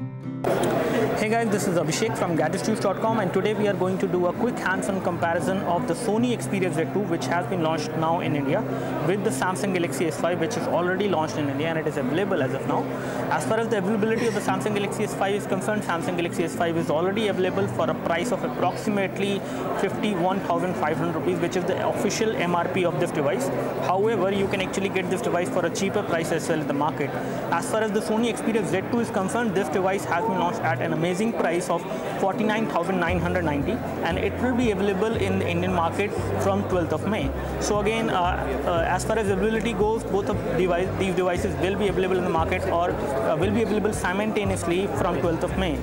Hey guys, this is Abhishek from gadgetsjuice.com, and today we are going to do a quick hands-on comparison of the Sony Xperia Z2, which has been launched now in India, with the Samsung Galaxy S5, which is already launched in India and it is available as of now. As far as the availability of the Samsung Galaxy S5 is concerned, Samsung Galaxy S5 is already available for a price of approximately 51,500 rupees, which is the official MRP of this device. However, you can actually get this device for a cheaper price as well in the market. As far as the Sony Xperia Z2 is concerned, this device has been launched at an amazing price of 49,990, and it will be available in the Indian market from 12th of May. So again, as far as availability goes, both of these devices will be available in the market or will be available simultaneously from 12th of May.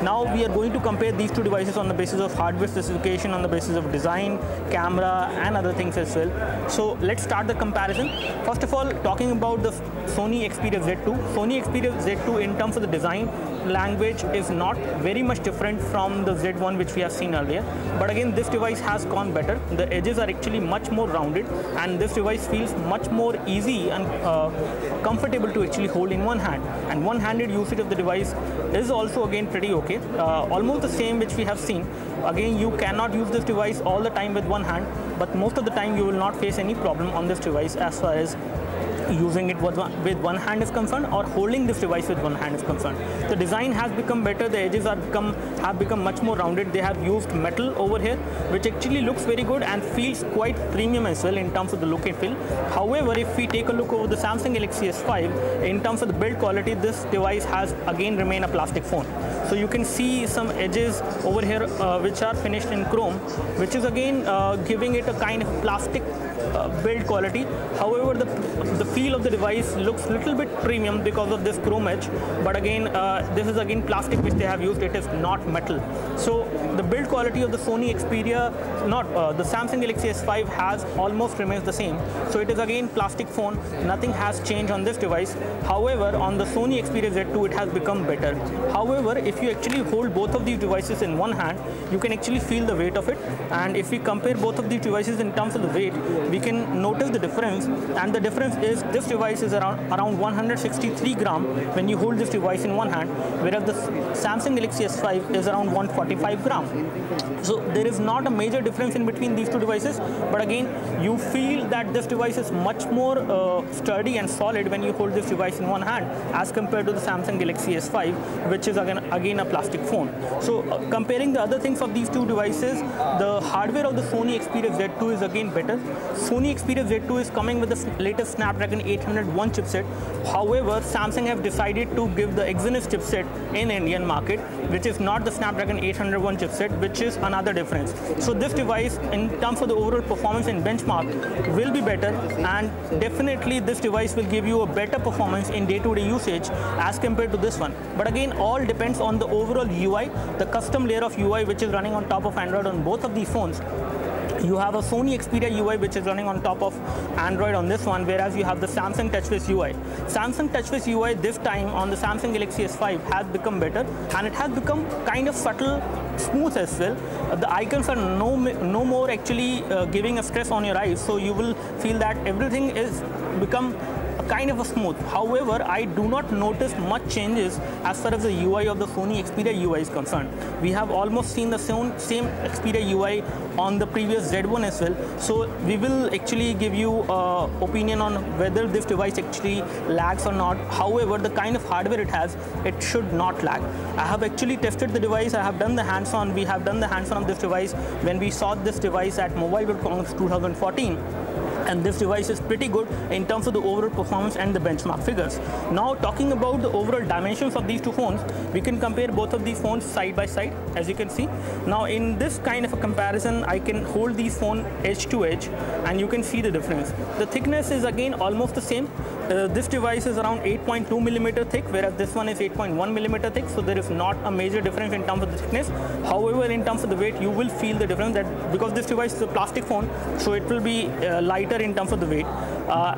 Now we are going to compare these two devices on the basis of hardware specification, on the basis of design, camera and other things as well. So let's start the comparison. First of all, talking about the Sony Xperia Z2. Sony Xperia Z2 in terms of the design language is not very much different from the Z1 which we have seen earlier, but again this device has gone better. The edges are actually much more rounded, and this device feels much more easy and comfortable to actually hold in one hand, and one-handed usage of the device is also again pretty okay, almost the same which we have seen. Again, you cannot use this device all the time with one hand, but most of the time you will not face any problem on this device as far as using it with one hand is concerned or holding this device with one hand is concerned. The design has become better, the edges have become much more rounded. They have used metal over here, which actually looks very good and feels quite premium as well in terms of the look and feel. However, if we take a look over the Samsung Galaxy S5, in terms of the build quality, this device has again remained a plastic phone. So you can see some edges over here which are finished in chrome, which is again giving it a kind of plastic build quality. However, the feel of the device looks a little bit premium because of this chrome edge, but again this is again plastic which they have used, it is not metal. So the build quality of the Sony Xperia, the Samsung Galaxy S5 has almost remains the same. So it is again plastic phone, nothing has changed on this device. However, on the Sony Xperia Z2 it has become better. However, if you actually hold both of these devices in one hand, you can actually feel the weight of it, and if we compare both of these devices in terms of the weight, we can notice the difference, and the difference is this device is around 163 gram when you hold this device in one hand, whereas the Samsung Galaxy S5 is around 145 gram. So there is not a major difference in between these two devices, but again you feel that this device is much more sturdy and solid when you hold this device in one hand as compared to the Samsung Galaxy S5, which is again a plastic phone. So comparing the other things of these two devices, the hardware of the Sony Xperia Z2 is again better. Sony Xperia Z2 is coming with the latest Snapdragon 801 chipset. However, Samsung have decided to give the Exynos chipset in Indian market, which is not the Snapdragon 801 chipset, which is another difference. So this device in terms of the overall performance and benchmark will be better, and definitely this device will give you a better performance in day-to-day usage as compared to this one. But again, all depends on the overall UI, the custom layer of UI which is running on top of Android on both of these phones. You have a Sony Xperia UI which is running on top of Android on this one, whereas you have the Samsung TouchWiz UI. Samsung TouchWiz UI this time on the Samsung Galaxy S5 has become better, and it has become kind of subtle, smooth as well. The icons are no more actually giving a stress on your eyes, so you will feel that everything is become kind of a smooth. However, I do not notice much changes as far as the UI of the Sony Xperia UI is concerned. We have almost seen the same Xperia UI on the previous Z1 as well. So we will actually give you opinion on whether this device actually lags or not. However, the kind of hardware it has, it should not lag. I have actually tested the device. I have done the hands-on. We have done the hands-on of this device when we saw this device at Mobile World Congress 2014. And this device is pretty good in terms of the overall performance and the benchmark figures. Now talking about the overall dimensions of these two phones, we can compare both of these phones side by side, as you can see. Now in this kind of a comparison, I can hold these phones edge to edge and you can see the difference. The thickness is again almost the same. This device is around 8.2 millimeter thick, whereas this one is 8.1 millimeter thick, so there is not a major difference in terms of the thickness. However, in terms of the weight, you will feel the difference, that because this device is a plastic phone, so it will be lighter in terms of the weight.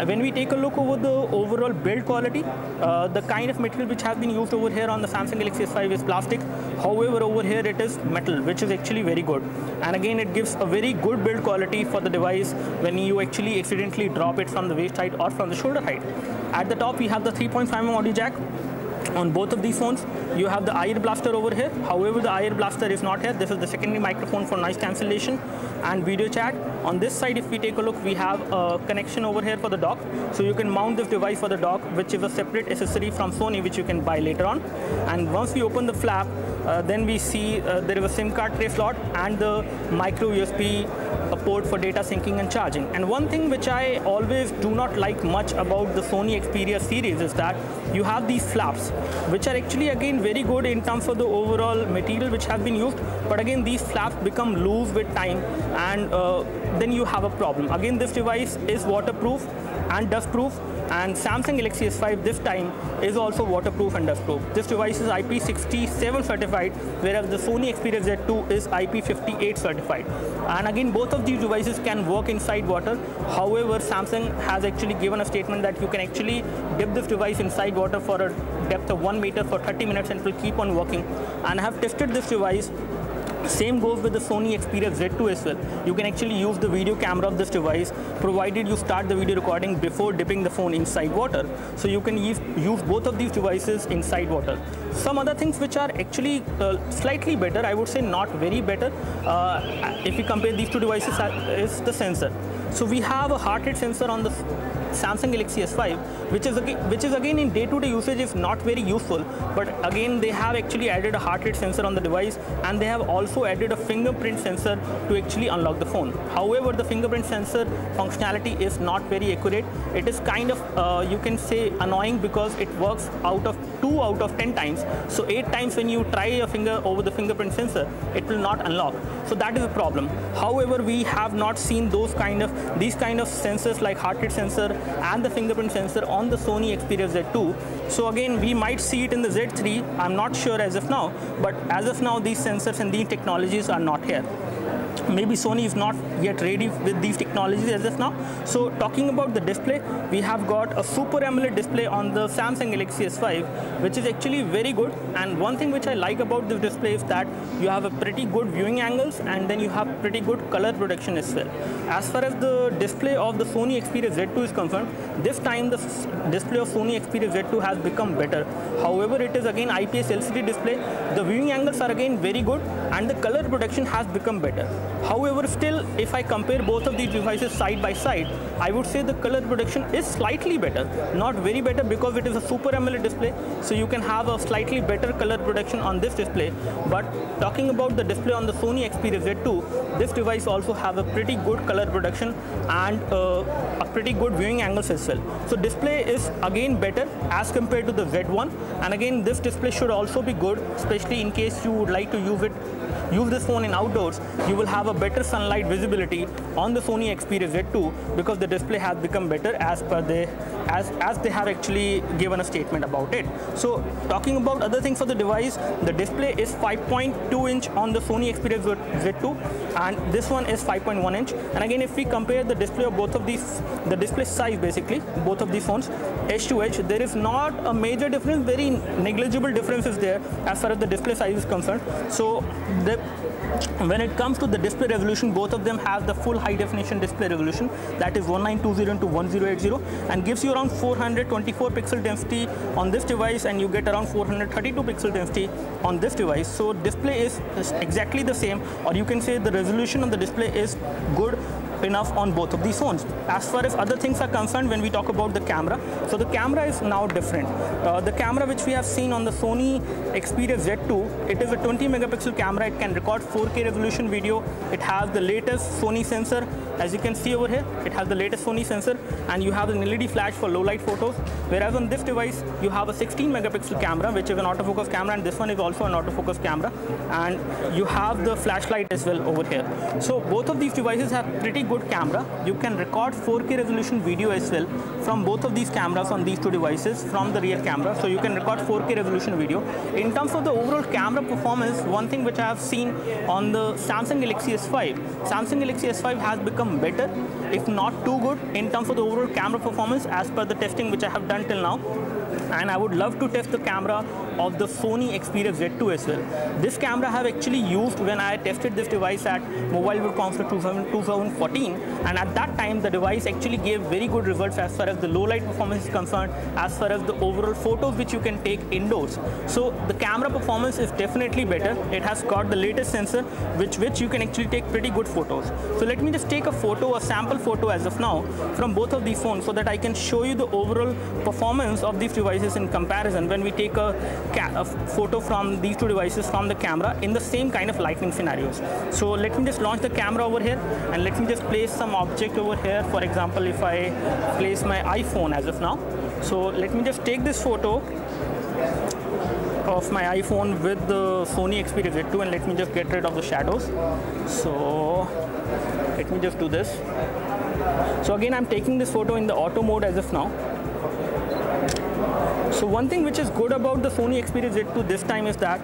When we take a look over the overall build quality, the kind of material which has been used over here on the Samsung Galaxy S5 is plastic. However, over here it is metal, which is actually very good. And again, it gives a very good build quality for the device when you actually accidentally drop it from the waist height or from the shoulder height. At the top, we have the 3.5mm audio jack. On both of these phones, you have the IR blaster over here. However, the IR blaster is not here. This is the secondary microphone for noise cancellation and video chat. On this side, if we take a look, we have a connection over here for the dock. So you can mount this device for the dock, which is a separate accessory from Sony, which you can buy later on. And once we open the flap, then we see there is a SIM card tray slot and the micro USB port for data syncing and charging. And one thing which I always do not like much about the Sony Xperia series is that you have these flaps, which are actually again very good in terms of the overall material which has been used, but again these flaps become loose with time, and then you have a problem. Again, this device is waterproof and dust proof, and Samsung Galaxy S5 this time is also waterproof and dust proof. This device is IP67 certified, whereas the Sony Xperia Z2 is IP58 certified. And again, both of these devices can work inside water. However, Samsung has actually given a statement that you can actually dip this device inside water for a depth of 1 meter for 30 minutes and it will keep on working. And I have tested this device. Same goes with the Sony Xperia Z2 as well. You can actually use the video camera of this device, provided you start the video recording before dipping the phone inside water. So you can use both of these devices inside water. Some other things which are actually slightly better, I would say not very better, if you compare these two devices, is the sensor. So we have a heart rate sensor on the Samsung Galaxy S5, which is again in day-to-day usage is not very useful, but again they have actually added a heart rate sensor on the device, and they have also added a fingerprint sensor to actually unlock the phone. However, the fingerprint sensor functionality is not very accurate. It is kind of you can say annoying, because it works out of 2 out of 10 times. So 8 times when you try your finger over the fingerprint sensor, it will not unlock. So that is a problem. However, we have not seen these kind of sensors like heart rate sensor and the fingerprint sensor on the Sony Xperia Z2. So again, we might see it in the Z3. I'm not sure as of now, but as of now, these sensors and these technologies are not here. Maybe Sony is not yet ready with these technologies as of now. So talking about the display, we have got a Super AMOLED display on the Samsung Galaxy S5, which is actually very good. And one thing which I like about this display is that you have a pretty good viewing angles, and then you have pretty good color protection as well. As far as the display of the Sony Xperia Z2 is concerned, this time the display of Sony Xperia Z2 has become better. However, it is again IPS LCD display. The viewing angles are again very good, and the color protection has become better. However, still, if I compare both of these devices side by side, I would say the color protection is slightly better. Not very better, because it is a Super AMOLED display, so you can have a slightly better color protection on this display. But talking about the display on the Sony Xperia Z2, this device also have a pretty good color protection and a pretty good viewing angles as well. So display is again better as compared to the Z1, and again this display should also be good, especially in case you would like to use this phone in outdoors. You will have a better sunlight visibility on the Sony Xperia Z2, because the display has become better as they have actually given a statement about it. So talking about other things for the device, the display is 5.2 inch on the Sony Xperia Z2, and this one is 5.1 inch. And again, if we compare the display of both of these, the display size basically, both of these phones, edge to edge, there is not a major difference, very negligible difference is there as far as the display size is concerned. So when it comes to the display resolution, both of them have the full high definition display resolution, that is 1920 into 1080, and gives you around 424 pixel density on this device, and you get around 432 pixel density on this device. So display is exactly the same, or you can say the resolution of the display is good enough on both of these phones. As far as other things are concerned, when we talk about the camera, so the camera is now different. The camera which we have seen on the Sony Xperia Z2, it is a 20 megapixel camera. It can record 4K resolution video. It has the latest Sony sensor. As you can see over here, it has the latest Sony sensor, and you have an LED flash for low light photos. Whereas on this device, you have a 16 megapixel camera, which is an autofocus camera, and this one is also an autofocus camera, and you have the flashlight as well over here. So both of these devices have pretty good camera. You can record 4K resolution video as well from both of these cameras on these two devices from the rear camera. So you can record 4K resolution video. In terms of the overall camera performance, one thing which I have seen on the Samsung Galaxy S5, Samsung Galaxy S5 has become better, if not too good, in terms of the overall camera performance as per the testing which I have done till now. and I would love to test the camera of the Sony Xperia Z2 as well. This camera I have actually used when I tested this device at Mobile World Conference 2014, and at that time the device actually gave very good results as far as the low light performance is concerned, as far as the overall photos which you can take indoors. So the camera performance is definitely better. It has got the latest sensor which you can actually take pretty good photos. So let me just take a sample photo as of now from both of these phones so that I can show you the overall performance of these devices in comparison when we take a photo from these two devices from the camera in the same kind of lighting scenarios. So let me just launch the camera over here, and let me just place some object over here. For example, if I place my iPhone as of now. So let me just take this photo of my iPhone with the Sony Xperia Z2, and let me just get rid of the shadows. So let me just do this. So again, I'm taking this photo in the auto mode as of now. So one thing which is good about the Sony Xperia Z2 this time is that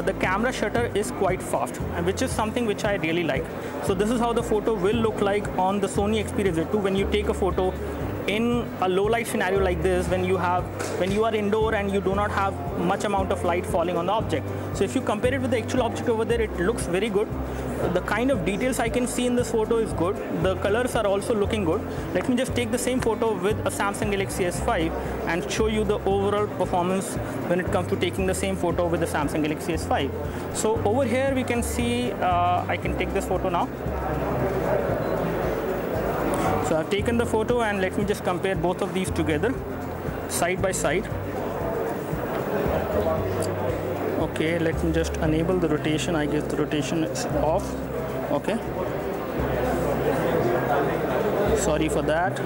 the camera shutter is quite fast, and which is something which I really like. So this is how the photo will look like on the Sony Xperia Z2 when you take a photo in a low light scenario like this, when you are indoor and you do not have much amount of light falling on the object. So if you compare it with the actual object over there, it looks very good. The kind of details I can see in this photo is good. The colors are also looking good. Let me just take the same photo with a Samsung Galaxy S5 and show you the overall performance when it comes to taking the same photo with the Samsung Galaxy S5. So over here we can see, I can take this photo now. So I've taken the photo, and let me just compare both of these together side by side. Okay, let me just enable the rotation. I guess the rotation is off. Okay, sorry for that.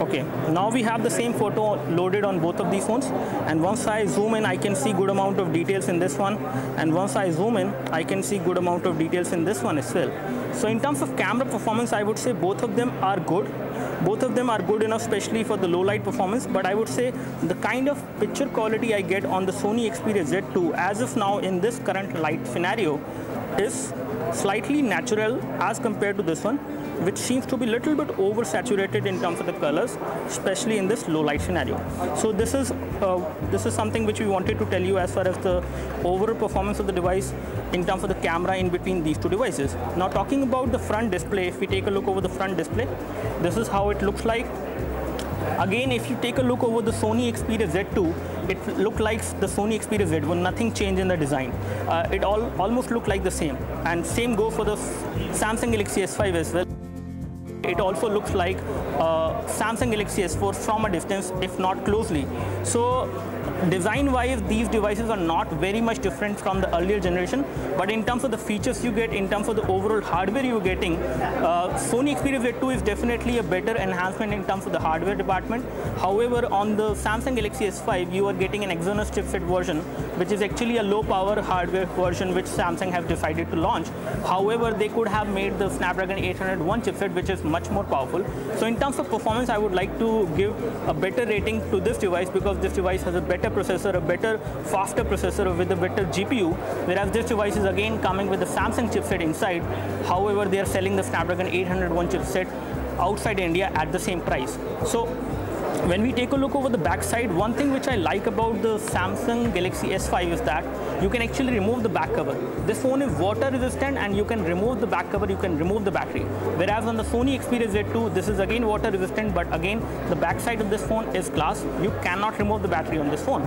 Okay, now we have the same photo loaded on both of these phones, and once I zoom in, I can see good amount of details in this one, and once I zoom in, I can see good amount of details in this one as well. So in terms of camera performance, I would say both of them are good. Both of them are good enough, especially for the low light performance, but I would say the kind of picture quality I get on the Sony Xperia Z2 as of now in this current light scenario is slightly natural as compared to this one, which seems to be a little bit oversaturated in terms of the colors, especially in this low light scenario. So this is something which we wanted to tell you as far as the overall performance of the device in terms of the camera in between these two devices. Now talking about the front display, if we take a look over the front display, this is how it looks like. Again, if you take a look over the Sony Xperia Z2, it looked like the Sony Xperia Z1, nothing changed in the design. It almost looked like the same. And same go for the Samsung Galaxy S5 as well. It also looks like Samsung Galaxy S4 from a distance, if not closely. So design-wise, these devices are not very much different from the earlier generation, but in terms of the features you get, in terms of the overall hardware you're getting, Sony Xperia Z2 is definitely a better enhancement in terms of the hardware department. However, on the Samsung Galaxy S5, you are getting an Exynos chipset version, which is actually a low-power hardware version which Samsung have decided to launch. However, they could have made the Snapdragon 801 chipset, which is much more powerful. So in terms of performance, I would like to give a better rating to this device because this device has a better processor, a better, faster processor with a better GPU, whereas this device is again coming with the Samsung chipset inside. However, they are selling the Snapdragon 801 chipset outside India at the same price. So when we take a look over the back side, one thing which I like about the Samsung Galaxy S5 is that you can actually remove the back cover. This phone is water resistant and you can remove the back cover, you can remove the battery. Whereas on the Sony Xperia Z2, this is again water resistant, but again the back side of this phone is glass. You cannot remove the battery on this phone.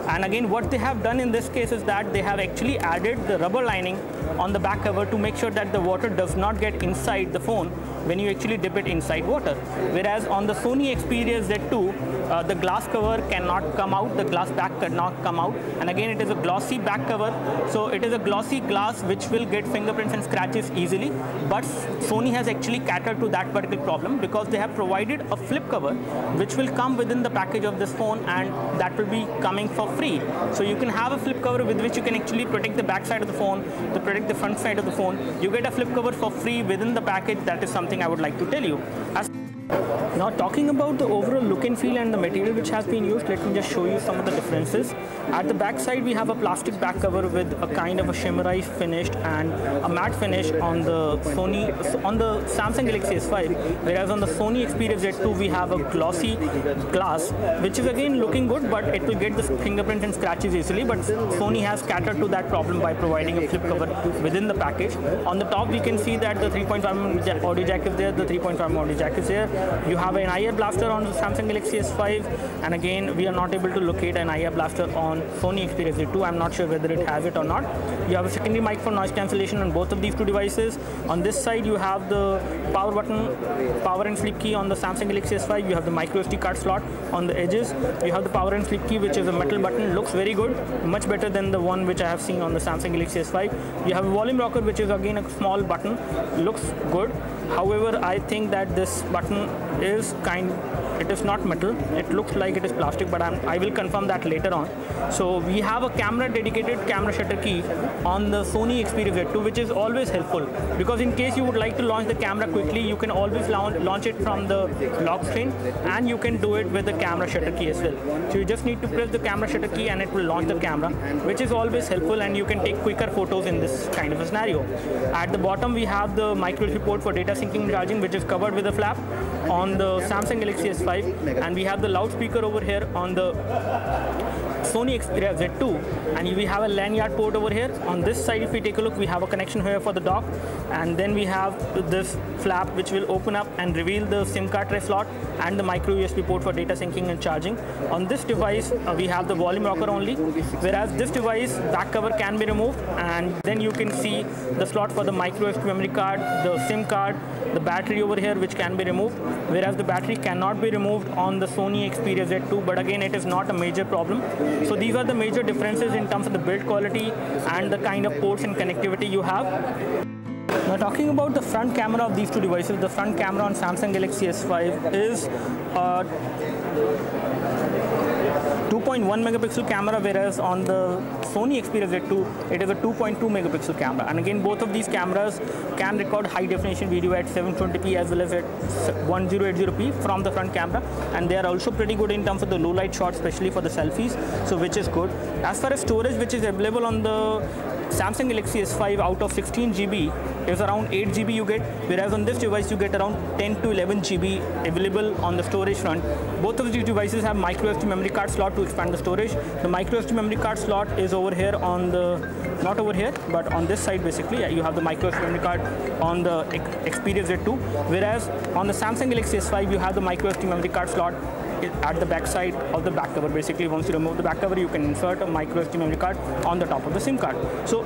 And again, what they have done in this case is that they have actually added the rubber lining on the back cover to make sure that the water does not get inside the phone when you actually dip it inside water. Whereas on the Sony Xperia Z2, the glass cover cannot come out, the glass back cannot come out, and again it is a glossy back cover, so it is a glossy glass which will get fingerprints and scratches easily. But Sony has actually catered to that particular problem because they have provided a flip cover which will come within the package of this phone, and that will be coming for free. So you can have a flip cover with which you can actually protect the back side of the phone, to protect the front side of the phone. You get a flip cover for free within the package. That is something I would like to tell you. Now talking about the overall look and feel and the material which has been used, let me just show you some of the differences. At the back side we have a plastic back cover with a kind of a shimmerized finish and a matte finish on the Samsung Galaxy S5, whereas on the Sony Xperia Z2 we have a glossy glass, which is again looking good, but it will get the fingerprints and scratches easily, but Sony has catered to that problem by providing a flip cover within the package. On the top we can see that the 3.5mm audio jack is there, the 3.5mm audio jack is there. You have an IR blaster on the Samsung Galaxy S5, and again we are not able to locate an IR blaster on Sony Xperia Z2. I'm not sure whether it has it or not. You have a secondary mic for noise cancellation on both of these two devices. On this side you have the power button, power and sleep key on the Samsung Galaxy S5. You have the micro SD card slot on the edges. You have the power and sleep key, which is a metal button. Looks very good, much better than the one which I have seen on the Samsung Galaxy S5. You have a volume rocker, which is again a small button. Looks good. However, I think that this button is it is not metal. It looks like it is plastic, but I will confirm that later on. So we have a dedicated camera shutter key on the Sony Xperia Z2, which is always helpful, because in case you would like to launch the camera quickly, you can always launch it from the lock screen, and you can do it with the camera shutter key as well. So you just need to press the camera shutter key and it will launch the camera, which is always helpful, and you can take quicker photos in this kind of a scenario. At the bottom we have the micro USB port for data syncing and charging, which is covered with a flap on the Samsung Galaxy S5, and we have the loudspeaker over here on the Sony Xperia Z2, and we have a lanyard port over here. On this side, if we take a look, we have a connection here for the dock, and then we have this flap which will open up and reveal the SIM card tray slot and the micro USB port for data syncing and charging. On this device we have the volume rocker only, whereas this device back cover can be removed, and then you can see the slot for the micro SD memory card, the SIM card, the battery over here which can be removed, whereas the battery cannot be removed on the Sony Xperia Z2, but again it is not a major problem. So these are the major differences in terms of the build quality and the kind of ports and connectivity you have. Now talking about the front camera of these two devices, the front camera on Samsung Galaxy S5 is 2.1 megapixel camera, whereas on the Sony Xperia Z2 it is a 2.2 megapixel camera, and again both of these cameras can record high definition video at 720p as well as at 1080p from the front camera, and they are also pretty good in terms of the low light shots, especially for the selfies, so which is good. As far as storage which is available on the Samsung Galaxy S5, out of 16 GB is around 8 GB you get, whereas on this device you get around 10 to 11 GB available on the storage front. Both of these devices have micro SD memory card slot to expand the storage. The micro SD memory card slot is over here on the, not over here, but on this side basically. You have the micro SD memory card on the Xperia Z2, whereas on the Samsung Galaxy S5 you have the micro SD memory card slot at the back side of the back cover. Basically, once you remove the back cover, you can insert a micro SD memory card on the top of the SIM card. So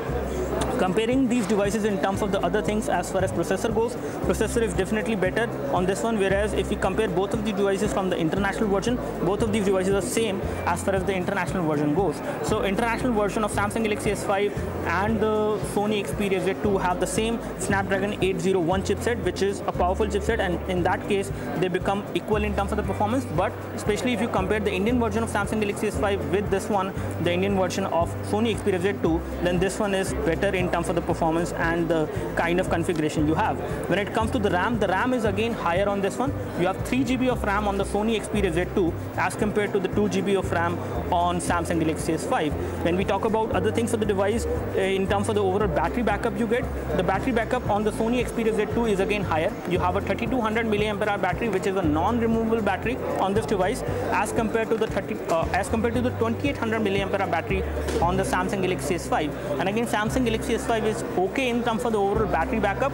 comparing these devices in terms of the other things, as far as processor goes, processor is definitely better on this one, whereas if we compare both of the devices from the international version, both of these devices are same as far as the international version goes. So international version of Samsung Galaxy S5 and the Sony Xperia Z2 have the same Snapdragon 801 chipset, which is a powerful chipset, and in that case they become equal in terms of the performance. But especially if you compare the Indian version of Samsung Galaxy S5 with this one, the Indian version of Sony Xperia Z2, then this one is better in terms of the performance and the kind of configuration you have. When it comes to the RAM is again higher on this one. You have 3 GB of RAM on the Sony Xperia Z2 as compared to the 2 GB of RAM on Samsung Galaxy S5. When we talk about other things of the device, in terms of the overall battery backup you get, the battery backup on the Sony Xperia Z2 is again higher. You have a 3200 mAh battery, which is a non-removable battery on this device, as compared to the 2800 mAh battery on the Samsung Galaxy S5. And again, Samsung Galaxy S5 is okay in terms of the overall battery backup,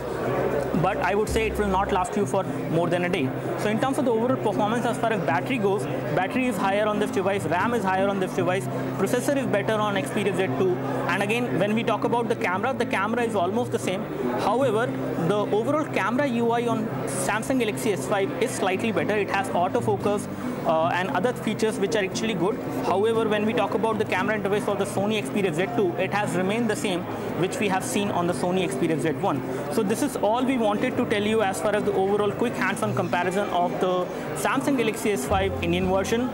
but I would say it will not last you for more than a day. So in terms of the overall performance, as far as battery goes, battery is higher on this device, RAM is higher on this device, processor is better on Xperia Z2, and again when we talk about the camera is almost the same. However, the overall camera UI on Samsung Galaxy S5 is slightly better. It has autofocus and other features which are actually good. However, when we talk about the camera interface for the Sony Xperia Z2, it has remained the same which we have seen on the Sony Xperia Z1. So this is all we wanted to tell you as far as the overall quick hands-on comparison of the Samsung Galaxy S5 Indian version,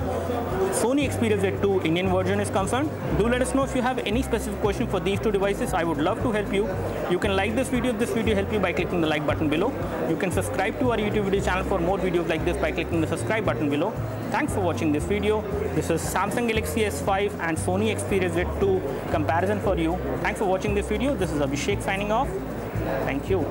Sony Xperia Z2 Indian version is concerned. Do let us know if you have any specific question for these two devices. I would love to help you. You can like this video if this video helped you by clicking the like button below. You can subscribe to our YouTube video channel for more videos like this by clicking the subscribe button below. Thanks for watching this video. This is Samsung Galaxy S5 and Sony Xperia Z2 comparison for you. Thanks for watching this video. This is Abhishek signing off. Thank you.